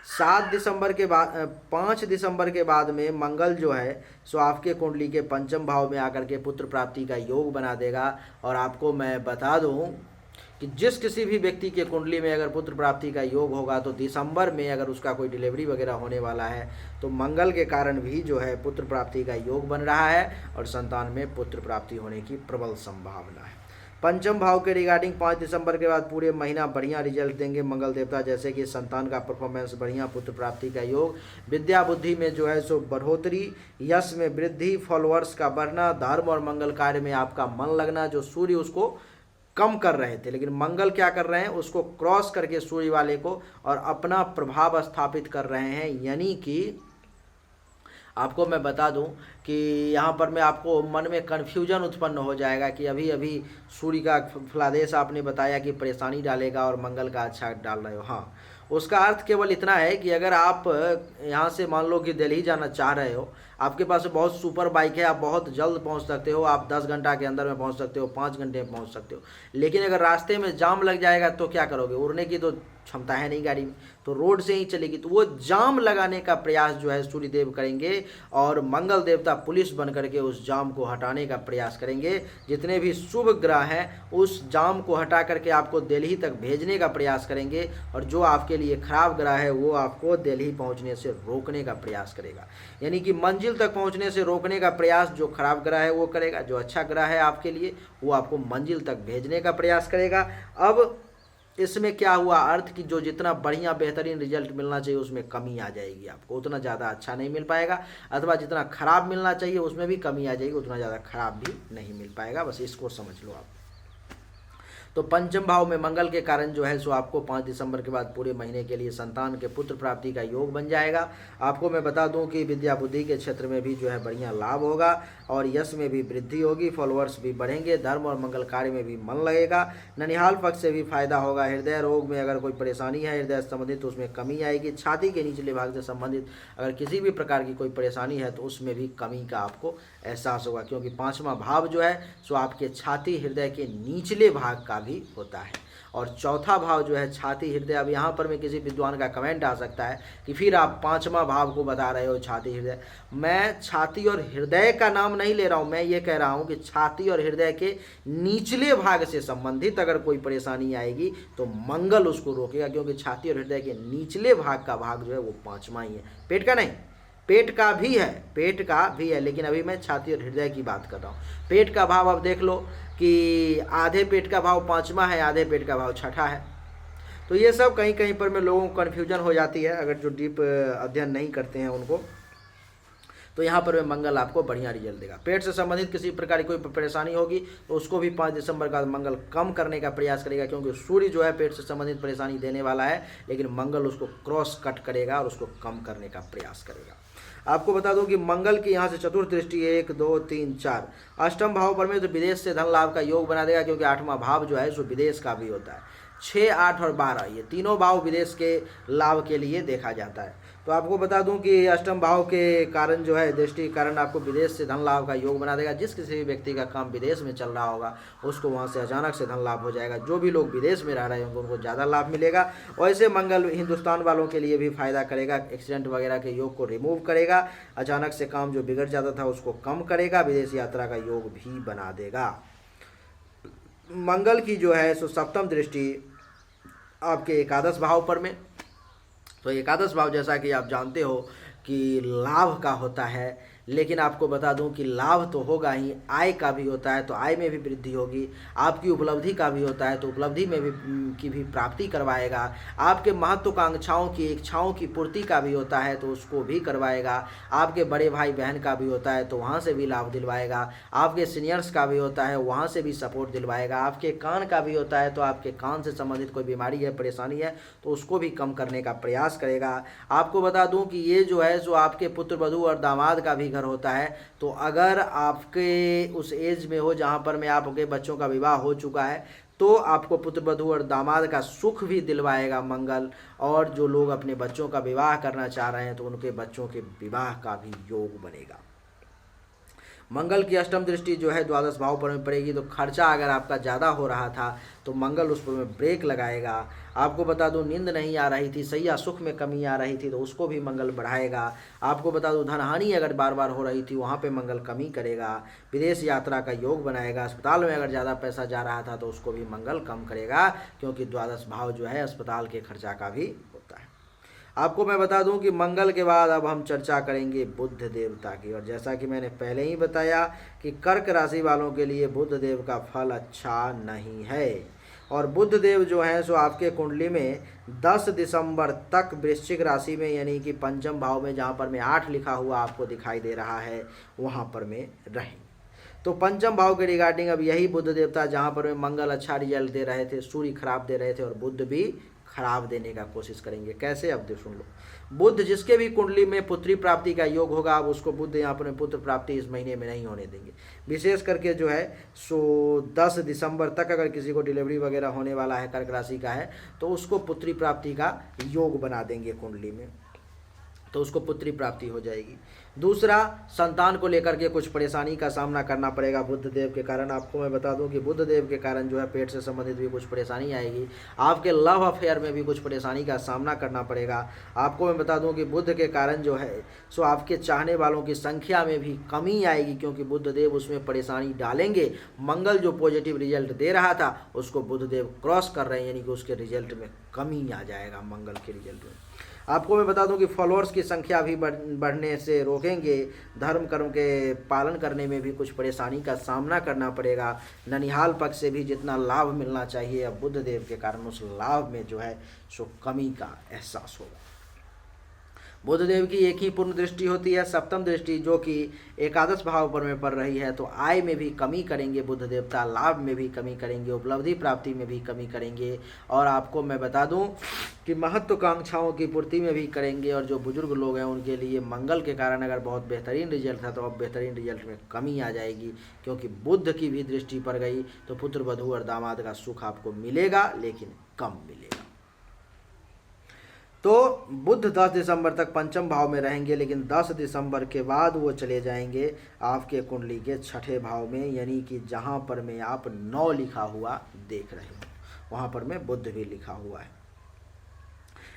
Speaker 1: 7 दिसंबर के बाद 5 दिसंबर के बाद में मंगल जो है सो आपके कुंडली के पंचम भाव में आकर के पुत्र प्राप्ति का योग बना देगा। और आपको मैं बता दूं कि जिस किसी भी व्यक्ति के कुंडली में अगर पुत्र प्राप्ति का योग होगा तो दिसंबर में अगर उसका कोई डिलीवरी वगैरह होने वाला है तो मंगल के कारण भी जो है पुत्र प्राप्ति का योग बन रहा है और संतान में पुत्र प्राप्ति होने की प्रबल संभावना है। पंचम भाव के रिगार्डिंग 5 दिसंबर के बाद पूरे महीना बढ़िया रिजल्ट देंगे मंगल देवता, जैसे कि संतान का परफॉर्मेंस बढ़िया, पुत्र प्राप्ति का योग, विद्या बुद्धि में जो है सो बढ़ोतरी, यश में वृद्धि, फॉलोअर्स का बढ़ना, धर्म और मंगल कार्य में आपका मन लगना। जो सूर्य उसको कम कर रहे थे लेकिन मंगल क्या कर रहे हैं, उसको क्रॉस करके सूर्य वाले को और अपना प्रभाव स्थापित कर रहे हैं। यानी कि आपको मैं बता दूं कि यहाँ पर मैं आपको मन में कन्फ्यूजन उत्पन्न हो जाएगा कि अभी अभी सूर्य का फलादेश आपने बताया कि परेशानी डालेगा और मंगल का अच्छा डाल रहे हो। हाँ, उसका अर्थ केवल इतना है कि अगर आप यहाँ से मान लो कि दिल्ली जाना चाह रहे हो, आपके पास बहुत सुपर बाइक है, आप बहुत जल्द पहुँच सकते हो, आप 10 घंटा के अंदर में पहुँच सकते हो, 5 घंटे में पहुँच सकते हो। लेकिन अगर रास्ते में जाम लग जाएगा तो क्या करोगे? उड़ने की तो क्षमता है नहीं गाड़ी में, तो रोड से ही चलेगी। तो वो जाम लगाने का प्रयास जो है सूर्यदेव करेंगे और मंगल देवता पुलिस बन करके उस जाम को हटाने का प्रयास करेंगे। जितने भी शुभ ग्रह हैं उस जाम को हटा करके आपको दिल्ली तक भेजने का प्रयास करेंगे, और जो आपके लिए खराब ग्रह है वो आपको दिल्ली पहुंचने से रोकने का प्रयास करेगा। यानी कि मंजिल तक पहुंचने से रोकने का प्रयास जो खराब ग्रह है वो करेगा, जो अच्छा ग्रह है आपके लिए वो आपको मंजिल तक भेजने का प्रयास करेगा। अब इसमें क्या हुआ अर्थ कि जो जितना बढ़िया बेहतरीन रिजल्ट मिलना चाहिए उसमें कमी आ जाएगी, आपको उतना ज़्यादा अच्छा नहीं मिल पाएगा, अथवा जितना खराब मिलना चाहिए उसमें भी कमी आ जाएगी, उतना ज़्यादा खराब भी नहीं मिल पाएगा। बस इसको समझ लो आप। तो पंचम भाव में मंगल के कारण जो है सो आपको 5 दिसंबर के बाद पूरे महीने के लिए संतान के पुत्र प्राप्ति का योग बन जाएगा। आपको मैं बता दूं कि विद्या बुद्धि के क्षेत्र में भी जो है बढ़िया लाभ होगा और यश में भी वृद्धि होगी, फॉलोअर्स भी बढ़ेंगे, धर्म और मंगल कार्य में भी मन लगेगा, ननिहाल पक्ष से भी फायदा होगा। हृदय रोग में अगर कोई परेशानी है हृदय से संबंधित तो उसमें कमी आएगी। छाती के निचले भाग से संबंधित अगर किसी भी प्रकार की कोई परेशानी है तो उसमें भी कमी का आपको एहसास होगा, क्योंकि 5वां भाव जो है सो आपके छाती हृदय के निचले भाग का भी होता है। और चौथा भाव जो है छाती हृदय, अब यहाँ पर मैं किसी विद्वान का कमेंट आ सकता है कि फिर आप 5वां भाव को बता रहे हो छाती हृदय। मैं छाती और हृदय का नाम नहीं ले रहा हूँ, मैं ये कह रहा हूँ कि छाती और हृदय के निचले भाग से संबंधित अगर कोई परेशानी आएगी तो मंगल उसको रोकेगा, क्योंकि छाती और हृदय के निचले भाग का भाग जो है वो 5वां ही है, पेट का नहीं। पेट का भी है, पेट का भी है, लेकिन अभी मैं छाती और हृदय की बात कर रहा हूँ। पेट का भाव अब देख लो कि आधे पेट का भाव 5वां है, आधे पेट का भाव 6ठा है। तो ये सब कहीं कहीं पर में लोगों को कन्फ्यूजन हो जाती है अगर जो डीप अध्ययन नहीं करते हैं उनको। तो यहाँ पर मंगल आपको बढ़िया रिजल्ट देगा। पेट से संबंधित किसी प्रकार की कोई परेशानी होगी तो उसको भी 5 दिसंबर का मंगल कम करने का प्रयास करेगा, क्योंकि सूर्य जो है पेट से संबंधित परेशानी देने वाला है, लेकिन मंगल उसको क्रॉस कट करेगा और उसको कम करने का प्रयास करेगा। आपको बता दूं कि मंगल की यहाँ से चतुर्थ दृष्टि 1 2 3 4 अष्टम भाव पर में तो विदेश से धन लाभ का योग बना देगा, क्योंकि 8वां भाव जो है सो विदेश का भी होता है। 6 8 और 12 ये तीनों भाव विदेश के लाभ के लिए देखा जाता है। तो आपको बता दूं कि अष्टम भाव के कारण जो है दृष्टि के कारण आपको विदेश से धन लाभ का योग बना देगा। जिस किसी भी व्यक्ति का काम विदेश में चल रहा होगा उसको वहां से अचानक से धन लाभ हो जाएगा। जो भी लोग विदेश में रह रहे होंगे उनको ज़्यादा लाभ मिलेगा। वैसे मंगल हिंदुस्तान वालों के लिए भी फायदा करेगा, एक्सीडेंट वगैरह के योग को रिमूव करेगा, अचानक से काम जो बिगड़ जाता था उसको कम करेगा, विदेश यात्रा का योग भी बना देगा। मंगल की जो है सो सप्तम दृष्टि आपके एकादश भाव पर में, तो एकादश भाव जैसा कि आप जानते हो कि लाभ का होता है, लेकिन आपको बता दूं कि लाभ तो होगा ही, आय का भी होता है तो आय में भी वृद्धि होगी, आपकी उपलब्धि का भी होता है तो उपलब्धि में भी की भी प्राप्ति करवाएगा, आपके महत्वाकांक्षाओं की इच्छाओं की पूर्ति का भी होता है तो उसको भी करवाएगा, आपके बड़े भाई बहन का भी होता है तो वहाँ से भी लाभ दिलवाएगा, आपके सीनियर्स का भी होता है वहाँ से भी सपोर्ट दिलवाएगा, आपके कान का भी होता है तो आपके कान से संबंधित कोई बीमारी है परेशानी है तो उसको भी कम करने का प्रयास करेगा। आपको बता दूं कि ये जो है जो आपके पुत्र वधू और दामाद का भी घर होता है, तो अगर आपके उस एज में हो जहाँ पर में आपके बच्चों का विवाह हो चुका है तो आपको पुत्र वधू और दामाद का सुख भी दिलवाएगा मंगल, और जो लोग अपने बच्चों का विवाह करना चाह रहे हैं तो उनके बच्चों के विवाह का भी योग बनेगा। मंगल की अष्टम दृष्टि जो है द्वादश भाव पर में पड़ेगी, तो खर्चा अगर आपका ज़्यादा हो रहा था तो मंगल उस पर में ब्रेक लगाएगा। आपको बता दूं नींद नहीं आ रही थी, सैया सुख में कमी आ रही थी तो उसको भी मंगल बढ़ाएगा। आपको बता दूं धन हानि अगर बार बार हो रही थी वहाँ पे मंगल कमी करेगा। विदेश यात्रा का योग बनाएगा। अस्पताल में अगर ज़्यादा पैसा जा रहा था तो उसको भी मंगल कम करेगा, क्योंकि द्वादश भाव जो है अस्पताल के खर्चा का भी होता है। आपको मैं बता दूं कि मंगल के बाद अब हम चर्चा करेंगे बुध देवता की, और जैसा कि मैंने पहले ही बताया कि कर्क राशि वालों के लिए बुध देव का फल अच्छा नहीं है, और बुध देव जो है सो आपके कुंडली में 10 दिसंबर तक वृश्चिक राशि में यानी कि पंचम भाव में जहाँ पर में 8 लिखा हुआ आपको दिखाई दे रहा है वहाँ पर में रहेंगे। तो पंचम भाव के रिगार्डिंग अब यही बुध देवता जहाँ पर में मंगल अच्छा रिजल्ट दे रहे थे, सूर्य खराब दे रहे थे और बुध भी खराब देने का कोशिश करेंगे। कैसे, अब सुन लो। बुध जिसके भी कुंडली में पुत्री प्राप्ति का योग होगा, अब उसको बुध यहाँ पर पुत्र प्राप्ति इस महीने में नहीं होने देंगे। विशेष करके जो है सो 10 दिसंबर तक अगर किसी को डिलीवरी वगैरह होने वाला है, कर्क राशि का है, तो उसको पुत्री प्राप्ति का योग बना देंगे कुंडली में, तो उसको पुत्री प्राप्ति हो जाएगी। दूसरा, संतान को लेकर के कुछ परेशानी का सामना करना पड़ेगा बुध देव के कारण। आपको मैं बता दूं कि बुध देव के कारण जो है पेट से संबंधित भी कुछ परेशानी आएगी। आपके लव अफेयर में भी कुछ परेशानी का सामना करना पड़ेगा। आपको मैं बता दूं कि बुध के कारण जो है सो आपके चाहने वालों की संख्या में भी कमी आएगी, क्योंकि बुध देव उसमें परेशानी डालेंगे। मंगल जो पॉजिटिव रिजल्ट दे रहा था उसको बुध देव क्रॉस कर रहे हैं, यानी कि उसके रिजल्ट में कमी आ जाएगा मंगल के रिजल्ट में। आपको मैं बता दूं कि फॉलोअर्स की संख्या भी बढ़ने से रोकेंगे। धर्म कर्म के पालन करने में भी कुछ परेशानी का सामना करना पड़ेगा। ननिहाल पक्ष से भी जितना लाभ मिलना चाहिए अब बुध देव के कारण उस लाभ में जो है सो कमी का एहसास होगा। बुध देव की एक ही पूर्ण दृष्टि होती है, सप्तम दृष्टि, जो कि एकादश भाव पर में पड़ रही है, तो आय में भी कमी करेंगे बुध देवता, लाभ में भी कमी करेंगे, उपलब्धि प्राप्ति में भी कमी करेंगे। और आपको मैं बता दूं कि महत्वाकांक्षाओं की पूर्ति में भी करेंगे। और जो बुजुर्ग लोग हैं उनके लिए मंगल के कारण अगर बहुत बेहतरीन रिजल्ट था, तो अब बेहतरीन रिजल्ट में कमी आ जाएगी, क्योंकि बुध की भी दृष्टि पड़ गई। तो पुत्र वधू और दामाद का सुख आपको मिलेगा, लेकिन कम मिलेगा। तो बुध 10 दिसंबर तक पंचम भाव में रहेंगे, लेकिन 10 दिसंबर के बाद वो चले जाएंगे आपके कुंडली के छठे भाव में, यानी कि जहाँ पर में आप 9 लिखा हुआ देख रहे हो वहाँ पर में बुध भी लिखा हुआ है।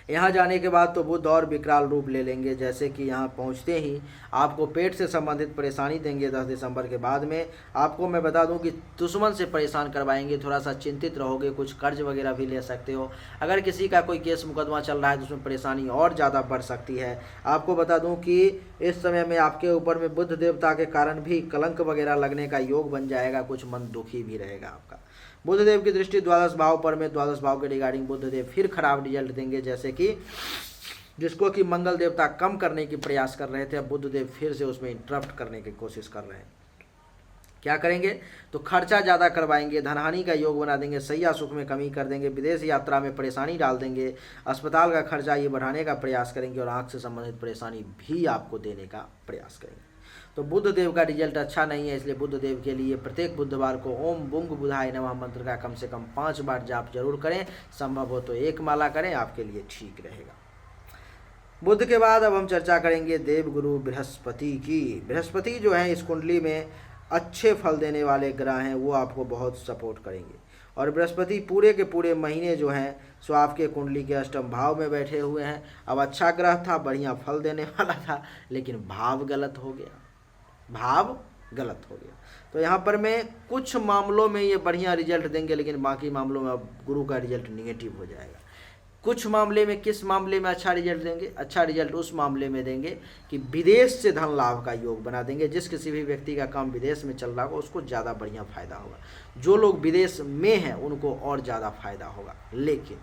Speaker 1: यहाँ जाने के बाद तो बुध और विकराल रूप ले लेंगे, जैसे कि यहाँ पहुँचते ही आपको पेट से संबंधित परेशानी देंगे। 10 दिसंबर के बाद में आपको मैं बता दूं कि दुश्मन से परेशान करवाएंगे, थोड़ा सा चिंतित रहोगे, कुछ कर्ज वगैरह भी ले सकते हो। अगर किसी का कोई केस मुकदमा चल रहा है तो उसमें परेशानी और ज़्यादा बढ़ सकती है। आपको बता दूँ कि इस समय में आपके ऊपर में बुध देवता के कारण भी कलंक वगैरह लगने का योग बन जाएगा, कुछ मन दुखी भी रहेगा आपका। बुध देव की दृष्टि द्वादश भाव पर में, द्वादश भाव के रिगार्डिंग बुध देव फिर खराब रिजल्ट देंगे, जैसे कि जिसको कि मंगल देवता कम करने की प्रयास कर रहे थे, अब बुध देव फिर से उसमें इंटरप्ट करने की कोशिश कर रहे हैं। क्या करेंगे, तो खर्चा ज़्यादा करवाएंगे, धनहानि का योग बना देंगे, सैया सुख में कमी कर देंगे, विदेश यात्रा में परेशानी डाल देंगे, अस्पताल का खर्चा ये बढ़ाने का प्रयास करेंगे, और आँख से संबंधित परेशानी भी आपको देने का प्रयास करेंगे। तो बुध देव का रिजल्ट अच्छा नहीं है, इसलिए बुध देव के लिए प्रत्येक बुधवार को ओम बुंग बुधाय नमः मंत्र का कम से कम 5 बार जाप जरूर करें, संभव हो तो 1 माला करें, आपके लिए ठीक रहेगा। बुध के बाद अब हम चर्चा करेंगे देव गुरु बृहस्पति की। बृहस्पति जो है इस कुंडली में अच्छे फल देने वाले ग्रह हैं, वो आपको बहुत सपोर्ट करेंगे। और बृहस्पति पूरे के पूरे महीने जो हैं सो आपके कुंडली के अष्टम भाव में बैठे हुए हैं। अब अच्छा ग्रह था, बढ़िया फल देने वाला था, लेकिन भाव गलत हो गया, भाव गलत हो गया। तो यहाँ पर में कुछ मामलों में ये बढ़िया रिजल्ट देंगे, लेकिन बाकी मामलों में अब गुरु का रिजल्ट निगेटिव हो जाएगा। कुछ मामले में, किस मामले में अच्छा रिजल्ट देंगे, अच्छा रिजल्ट उस मामले में देंगे कि विदेश से धन लाभ का योग बना देंगे। जिस किसी भी व्यक्ति का काम विदेश में चल रहा होगा उसको ज़्यादा बढ़िया फायदा होगा। जो लोग विदेश में हैं उनको और ज़्यादा फायदा होगा, लेकिन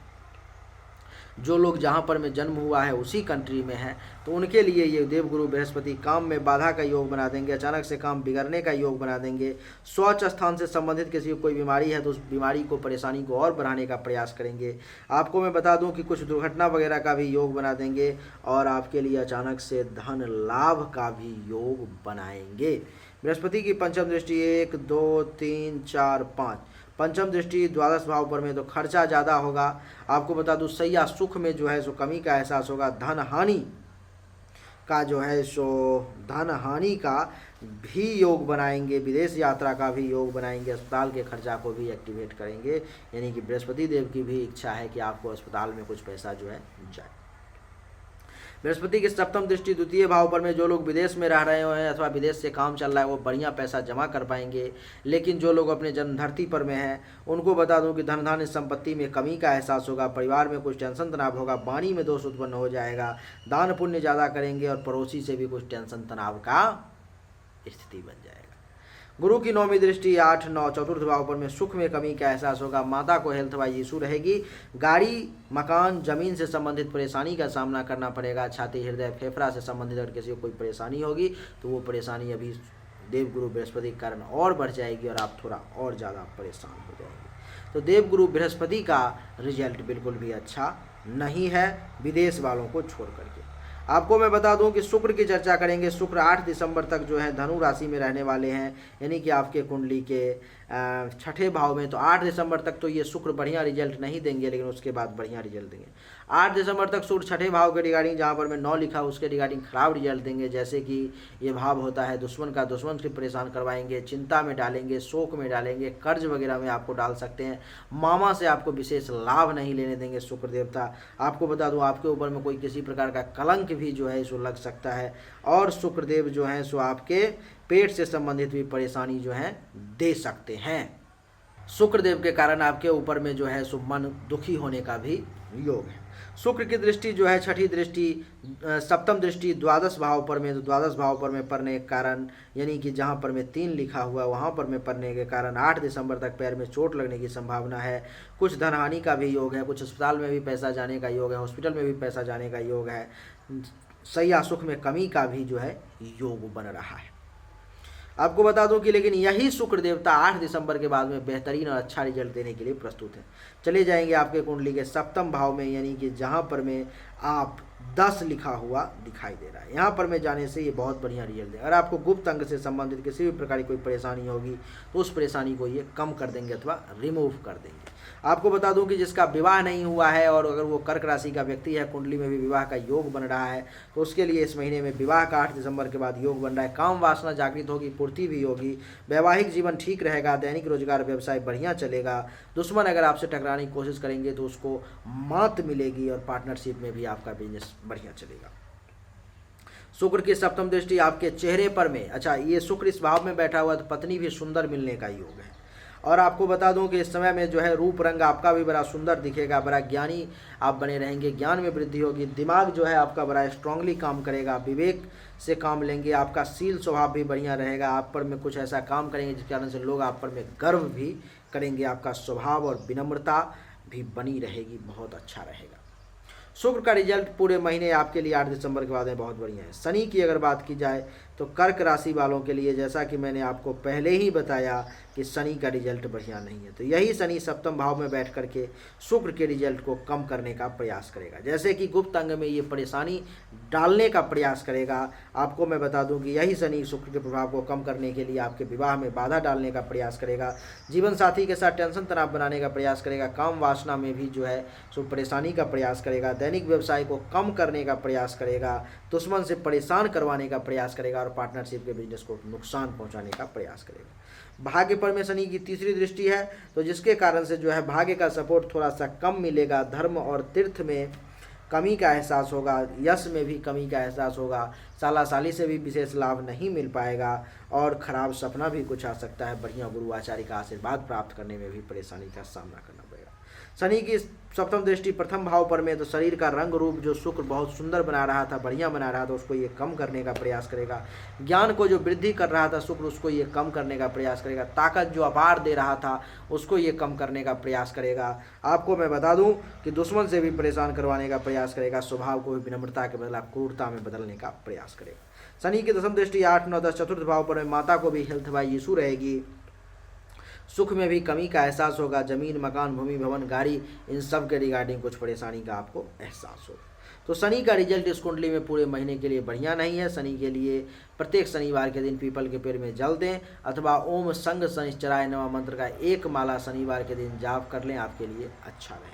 Speaker 1: जो लोग जहाँ पर में जन्म हुआ है उसी कंट्री में है तो उनके लिए ये देवगुरु बृहस्पति काम में बाधा का योग बना देंगे, अचानक से काम बिगड़ने का योग बना देंगे। शौच स्थान से संबंधित किसी को कोई बीमारी है तो उस बीमारी को, परेशानी को और बढ़ाने का प्रयास करेंगे। आपको मैं बता दूं कि कुछ दुर्घटना वगैरह का भी योग बना देंगे, और आपके लिए अचानक से धन लाभ का भी योग बनाएंगे। बृहस्पति की पंचम दृष्टि 1 2 3 4 5, पंचम दृष्टि द्वादश भाव पर में, तो खर्चा ज़्यादा होगा। आपको बता दूं सैया सुख में जो है सो कमी का एहसास होगा। धन हानि का जो है सो धन हानि का भी योग बनाएंगे, विदेश यात्रा का भी योग बनाएंगे, अस्पताल के खर्चा को भी एक्टिवेट करेंगे। यानी कि बृहस्पति देव की भी इच्छा है कि आपको अस्पताल में कुछ पैसा जो है जाए। बृहस्पति की सप्तम दृष्टि द्वितीय भाव पर में, जो लोग विदेश में रह रहे हैं अथवा विदेश से काम चल रहा है वो बढ़िया पैसा जमा कर पाएंगे। लेकिन जो लोग अपने जन्म धरती पर में हैं उनको बता दूं कि धन धान्य संपत्ति में कमी का एहसास होगा, परिवार में कुछ टेंशन तनाव होगा, वाणी में दोष उत्पन्न हो जाएगा, दान पुण्य ज़्यादा करेंगे और पड़ोसी से भी कुछ टेंशन तनाव का स्थिति बन जाएगा। गुरु की नौवीं दृष्टि 8 9 चतुर्थ भाव पर में, सुख में कमी का एहसास होगा, माता को हेल्थ वाइज इशू रहेगी, गाड़ी मकान जमीन से संबंधित परेशानी का सामना करना पड़ेगा, छाती हृदय फेफड़ा से संबंधित अगर किसी को कोई परेशानी होगी तो वो परेशानी अभी देवगुरु बृहस्पति के कारण और बढ़ जाएगी और आप थोड़ा और ज़्यादा परेशान हो जाएंगे। तो देवगुरु बृहस्पति का रिजल्ट बिल्कुल भी अच्छा नहीं है, विदेश वालों को छोड़ करके। आपको मैं बता दूं कि शुक्र की चर्चा करेंगे। शुक्र 8 दिसंबर तक जो है धनु राशि में रहने वाले हैं, यानी कि आपके कुंडली के छठे भाव में। तो 8 दिसंबर तक तो ये शुक्र बढ़िया रिजल्ट नहीं देंगे, लेकिन उसके बाद बढ़िया रिजल्ट देंगे। 8 दिसंबर तक शुक्र छठे भाव के रिगार्डिंग, जहाँ पर मैं 9 लिखा उसके रिगार्डिंग खराब रिजल्ट देंगे। जैसे कि ये भाव होता है दुश्मन का, दुश्मन से परेशान करवाएंगे, चिंता में डालेंगे, शोक में डालेंगे, कर्ज वगैरह में आपको डाल सकते हैं। मामा से आपको विशेष लाभ नहीं लेने देंगे शुक्र देवता। आपको बता दूं आपके ऊपर में कोई किसी प्रकार का कलंक भी जो है सो लग सकता है, और शुक्रदेव जो है सो आपके पेट से संबंधित भी परेशानी जो है दे सकते हैं। शुक्रदेव के कारण आपके ऊपर में जो है सो मन दुखी होने का भी योग है। शुक्र की दृष्टि जो है छठी दृष्टि, सप्तम दृष्टि द्वादश भाव पर में, तो द्वादश भाव पर में पड़ने के कारण, यानी कि जहाँ पर में 3 लिखा हुआ वहाँ पर में पड़ने के कारण 8 दिसंबर तक पैर में चोट लगने की संभावना है। कुछ धनहानि का भी योग है, कुछ अस्पताल में भी पैसा जाने का योग है, हॉस्पिटल में भी पैसा जाने का योग है। सैया सुख में कमी का भी जो है योग बन रहा है। आपको बता दूं कि लेकिन यही शुक्र देवता 8 दिसंबर के बाद में बेहतरीन और अच्छा रिजल्ट देने के लिए प्रस्तुत है। चले जाएंगे आपके कुंडली के सप्तम भाव में, यानी कि जहां पर में आप 10 लिखा हुआ दिखाई दे रहा है, यहाँ पर में जाने से ये बहुत बढ़िया रिजल्ट देगा। अगर आपको गुप्त अंग से संबंधित किसी भी प्रकार की कोई परेशानी होगी तो उस परेशानी को ये कम कर देंगे अथवा रिमूव कर देंगे। आपको बता दूं कि जिसका विवाह नहीं हुआ है और अगर वो कर्क राशि का व्यक्ति है, कुंडली में भी विवाह का योग बन रहा है, तो उसके लिए इस महीने में विवाह का 8 दिसंबर के बाद योग बन रहा है। काम वासना जागृत होगी, पूर्ति भी होगी, वैवाहिक जीवन ठीक रहेगा, दैनिक रोजगार व्यवसाय बढ़िया चलेगा। दुश्मन अगर आपसे टकराने की कोशिश करेंगे तो उसको मात मिलेगी, और पार्टनरशिप में भी आपका बिजनेस बढ़िया चलेगा। शुक्र की सप्तम दृष्टि आपके चेहरे पर में, अच्छा ये शुक्र इस भाव में बैठा हुआ तो पत्नी भी सुंदर मिलने का योग है। और आपको बता दूं कि इस समय में जो है रूप रंग आपका भी बड़ा सुंदर दिखेगा, बड़ा ज्ञानी आप बने रहेंगे, ज्ञान में वृद्धि होगी, दिमाग जो है आपका बड़ा स्ट्रांगली काम करेगा, विवेक से काम लेंगे, आपका शील स्वभाव भी बढ़िया रहेगा। आप पर में कुछ ऐसा काम करेंगे जिसके कारण से लोग आप पर में गर्व भी करेंगे, आपका स्वभाव और विनम्रता भी बनी रहेगी, बहुत अच्छा रहेगा। शुक्र का रिजल्ट पूरे महीने आपके लिए 8 दिसंबर के बाद में बहुत बढ़िया है। शनि की अगर बात की जाए तो कर्क राशि वालों के लिए, जैसा कि मैंने आपको पहले ही बताया कि शनि का रिजल्ट बढ़िया नहीं है, तो यही शनि सप्तम भाव में बैठ करके शुक्र के रिजल्ट को कम करने का प्रयास करेगा। जैसे कि गुप्त अंग में ये परेशानी डालने का प्रयास करेगा, आपको मैं बता दूं कि यही शनि शुक्र के प्रभाव को कम करने के लिए आपके विवाह में बाधा डालने का प्रयास करेगा, जीवन साथी के साथ टेंशन तनाव बनाने का प्रयास करेगा, काम वासना में भी जो है सो परेशानी का प्रयास करेगा, दैनिक व्यवसाय को कम करने का प्रयास करेगा, दुश्मन से परेशान करवाने का प्रयास करेगा, और पार्टनरशिप के बिजनेस को नुकसान पहुंचाने का प्रयास करेगा। भाग्य पर में शनि की तीसरी दृष्टि है, तो जिसके कारण से जो है भाग्य का सपोर्ट थोड़ा सा कम मिलेगा, धर्म और तीर्थ में कमी का एहसास होगा, यश में भी कमी का एहसास होगा, साला साली से भी विशेष लाभ नहीं मिल पाएगा, और खराब सपना भी कुछ आ सकता है। बढ़िया गुरु आचार्य का आशीर्वाद प्राप्त करने में भी परेशानी का सामना करना पड़ेगा। शनि की सप्तम दृष्टि प्रथम भाव पर में, तो शरीर का रंग रूप जो शुक्र बहुत सुंदर बना रहा था, बढ़िया बना रहा था, उसको ये कम करने का प्रयास करेगा। ज्ञान को जो वृद्धि कर रहा था शुक्र, उसको ये कम करने का प्रयास करेगा। ताकत जो अपार दे रहा था उसको ये कम करने का प्रयास करेगा। आपको मैं बता दूं कि दुश्मन से भी परेशान करवाने का प्रयास करेगा, स्वभाव को भी विनम्रता के बदला क्रूरता में बदलने का प्रयास करेगा। शनि की दशम दृष्टि 8, 9, 10 चतुर्थ भाव पर में, माता को भी हेल्थ वाइज इशू रहेगी, सुख में भी कमी का एहसास होगा, जमीन मकान भूमि भवन गाड़ी इन सब के रिगार्डिंग कुछ परेशानी का आपको एहसास होगा। तो शनि का रिजल्ट इस कुंडली में पूरे महीने के लिए बढ़िया नहीं है। शनि के लिए प्रत्येक शनिवार के दिन पीपल के पेड़ में जल दें, अथवा ओम संग शनिश्चराय नमः मंत्र का 1 माला शनिवार के दिन जाप कर लें, आपके लिए अच्छा रहेगा।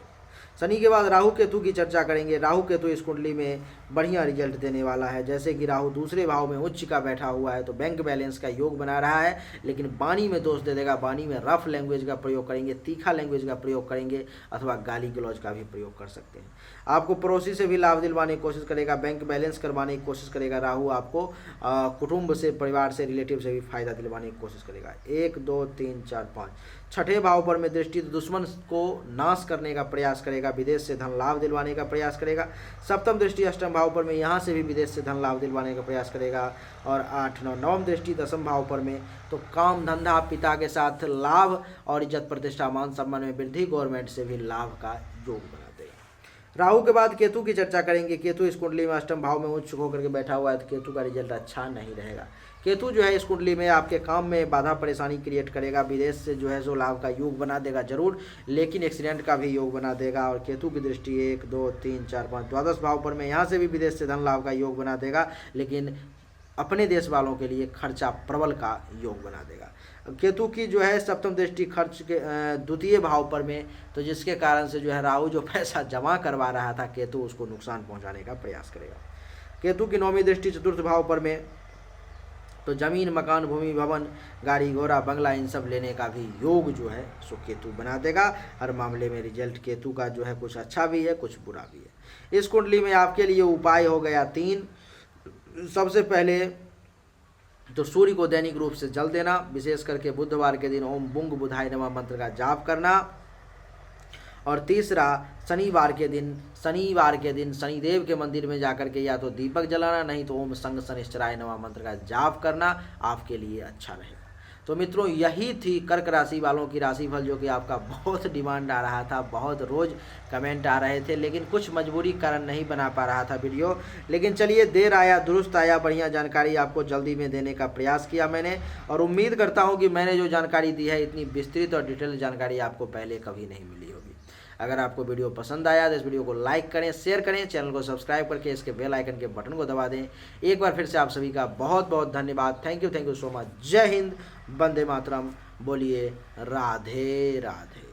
Speaker 1: शनि के बाद राहु केतु की चर्चा करेंगे। राहु केतु इस कुंडली में बढ़िया रिजल्ट देने वाला है। जैसे कि राहु दूसरे भाव में उच्च का बैठा हुआ है, तो बैंक बैलेंस का योग बना रहा है, लेकिन वाणी में दोष दे देगा। वाणी में रफ लैंग्वेज का प्रयोग करेंगे, तीखा लैंग्वेज का प्रयोग करेंगे, अथवा गाली गलौज का भी प्रयोग कर सकते हैं। आपको पड़ोसी से भी लाभ दिलवाने की कोशिश करेगा, बैंक बैलेंस करवाने की कोशिश करेगा। राहु आपको कुटुंब से, परिवार से, रिलेटिव से भी फायदा दिलवाने की कोशिश करेगा। 1, 2, 3, 4, 5 छठे भाव पर में दृष्टि, तो दुश्मन को नाश करने का प्रयास करेगा, विदेश से धन लाभ दिलवाने का प्रयास करेगा। सप्तम दृष्टि अष्टम भाव पर में, यहाँ से भी विदेश से धन लाभ दिलवाने का प्रयास करेगा। और 8, 9, नवम दृष्टि दसम भाव पर में, तो काम धंधा, पिता के साथ लाभ और इज्जत प्रतिष्ठा मान सम्मान में वृद्धि, गवर्नमेंट से भी लाभ का योग बना देगा। राहु के बाद केतु की चर्चा करेंगे। केतु इस कुंडली में अष्टम भाव में उच्च होकर के बैठा हुआ है, तो केतु का रिजल्ट अच्छा नहीं रहेगा। केतु जो है इस कुंडली में आपके काम में बाधा परेशानी क्रिएट करेगा, विदेश से जो है सो लाभ का योग बना देगा जरूर, लेकिन एक्सीडेंट का भी योग बना देगा। और केतु की दृष्टि 1 2 3 4 5 द्वादश भाव पर में यहाँ से भी विदेश से धन लाभ का योग बना देगा, लेकिन अपने देश वालों के लिए खर्चा प्रबल का योग बना देगा। केतु की जो है सप्तम दृष्टि खर्च के द्वितीय भाव पर में, तो जिसके कारण से जो है राहु जो पैसा जमा करवा रहा था केतु उसको नुकसान पहुंचाने का प्रयास करेगा। केतु की नौवीं दृष्टि चतुर्थ भाव पर में, तो जमीन मकान भूमि भवन गाड़ी घोड़ा बंगला इन सब लेने का भी योग जो है सो केतु बना देगा। हर मामले में रिजल्ट केतु का जो है कुछ अच्छा भी है कुछ बुरा भी है। इस कुंडली में आपके लिए उपाय हो गया 3। सबसे पहले तो सूर्य को दैनिक रूप से जल देना, विशेष करके बुधवार के दिन ओम बुंग बुधाय नमः मंत्र का जाप करना। और तीसरा शनिवार के दिन शनिदेव के मंदिर में जाकर के या तो दीपक जलाना, नहीं तो ओम संग शनिश्चराय नमः मंत्र का जाप करना आपके लिए अच्छा रहेगा। तो मित्रों यही थी कर्क राशि वालों की राशिफल, जो कि आपका बहुत डिमांड आ रहा था, बहुत रोज़ कमेंट आ रहे थे, लेकिन कुछ मजबूरी कारण नहीं बना पा रहा था वीडियो। लेकिन चलिए देर आया दुरुस्त आया, बढ़िया जानकारी आपको जल्दी में देने का प्रयास किया मैंने, और उम्मीद करता हूँ कि मैंने जो जानकारी दी है इतनी विस्तृत और डिटेल जानकारी आपको पहले कभी नहीं मिली होगी। अगर आपको वीडियो पसंद आया तो इस वीडियो को लाइक करें, शेयर करें, चैनल को सब्सक्राइब करके इसके बेल आइकन के बटन को दबा दें। एक बार फिर से आप सभी का बहुत बहुत धन्यवाद। Thank you so much. जय हिंद, वंदे मातरम, बोलिए राधे राधे।